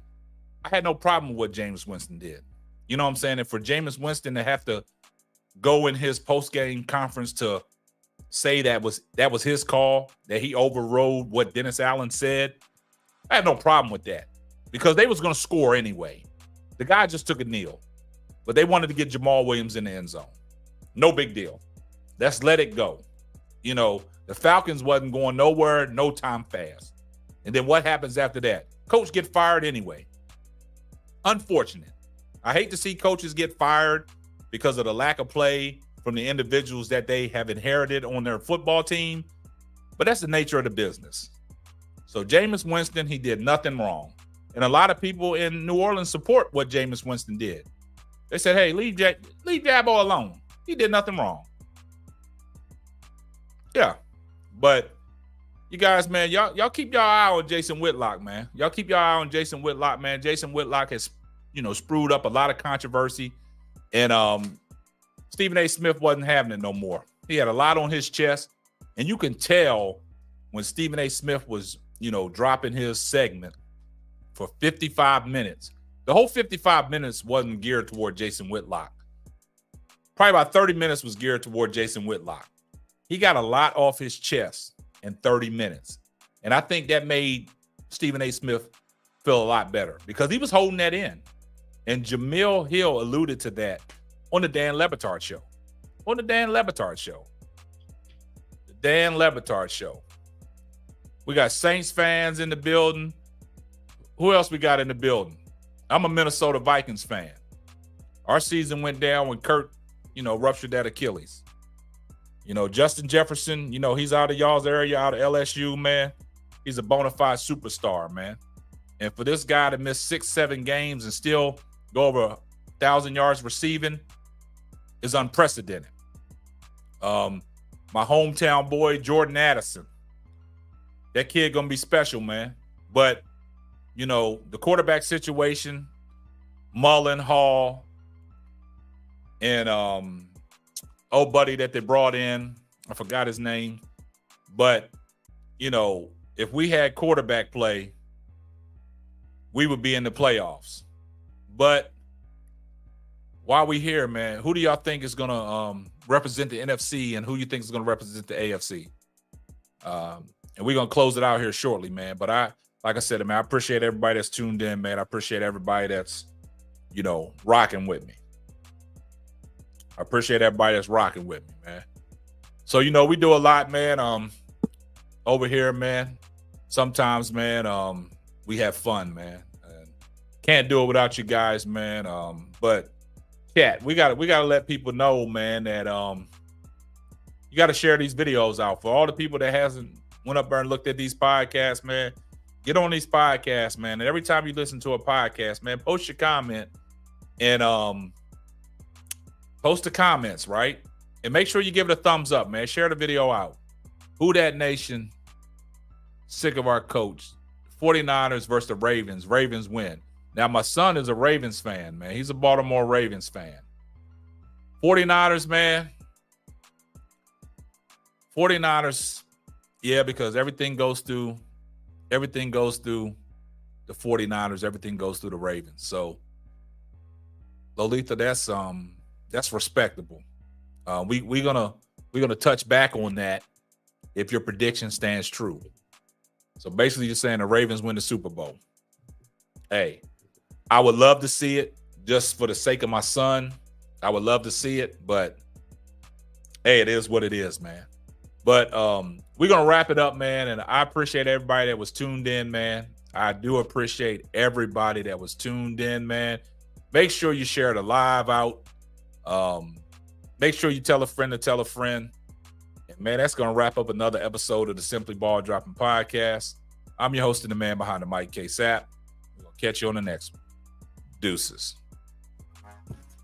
I had no problem with what Jameis Winston did. You know what I'm saying? And for Jameis Winston to have to go in his post-game conference to say that was his call, that he overrode what Dennis Allen said, I had no problem with that because they was going to score anyway. The guy just took a kneel. But they wanted to get Jamal Williams in the end zone. No big deal. Let's let it go. The Falcons wasn't going nowhere, no time fast. And then what happens after that? Coach get fired anyway. Unfortunate. I hate to see coaches get fired because of the lack of play from the individuals that they have inherited on their football team. But that's the nature of the business. So Jameis Winston, he did nothing wrong. And a lot of people in New Orleans support what Jameis Winston did. They said, hey, leave Jabbo alone. He did nothing wrong. Yeah. But you guys, man, y'all keep your eye on Jason Whitlock, man. Y'all keep your eye on Jason Whitlock, man. Jason Whitlock has, sprued up a lot of controversy. And Stephen A. Smith wasn't having it no more. He had a lot on his chest. And you can tell when Stephen A. Smith was, dropping his segment for 55 minutes. The whole 55 minutes wasn't geared toward Jason Whitlock. Probably about 30 minutes was geared toward Jason Whitlock. He got a lot off his chest in 30 minutes. And I think that made Stephen A. Smith feel a lot better because he was holding that in. And Jamil Hill alluded to that on the Dan Le Batard show. The Dan Le Batard show. We got Saints fans in the building. Who else we got in the building? I'm a Minnesota Vikings fan. Our season went down when Kurt, ruptured that Achilles. Justin Jefferson, he's out of y'all's area, out of LSU, man. He's a bona fide superstar, man. And for this guy to miss 6-7 games and still go over 1,000 yards receiving is unprecedented. My hometown boy, Jordan Addison. That kid gonna be special, man. But, the quarterback situation, Mullen, Hall, and old buddy that they brought in, I forgot his name. But, if we had quarterback play, we would be in the playoffs. But while we here, man, who do y'all think is going to represent the NFC and who you think is going to represent the AFC? And we're going to close it out here shortly, man. But like I said, man, I appreciate everybody that's tuned in, man. I appreciate everybody that's, rocking with me. I appreciate everybody that's rocking with me, man. So, we do a lot, man. Over here, man. Sometimes, man, we have fun, man. And can't do it without you guys, man. But Cat, we gotta let people know, man, that you gotta share these videos out for all the people that hasn't went up there and looked at these podcasts, man. Get on these podcasts, man. And every time you listen to a podcast, man, post your comment and post the comments, right? And make sure you give it a thumbs up, man. Share the video out. Who Dat Nation? Sick of our coach. 49ers versus the Ravens. Ravens win. Now, my son is a Ravens fan, man. He's a Baltimore Ravens fan. 49ers, man. 49ers, yeah, because everything goes through the 49ers. Everything goes through the Ravens. So, Lolita, that's respectable. We're gonna touch back on that if your prediction stands true. So basically, you're saying the Ravens win the Super Bowl. Hey, I would love to see it just for the sake of my son. I would love to see it, but hey, it is what it is, man. But we're gonna wrap it up, man. And I appreciate everybody that was tuned in, man. I do appreciate everybody that was tuned in, man. Make sure you share the live out. Make sure you tell a friend to tell a friend. And man, that's going to wrap up another episode of the Simply Ball Dropping Podcast. I'm your host and the man behind the mic, K-Sap. We'll catch you on the next one. Deuces.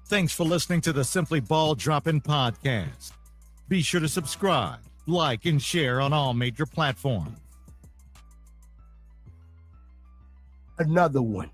Thanks for listening to the Simply Ball Dropping Podcast. Be sure to subscribe, like, and share on all major platforms. Another one.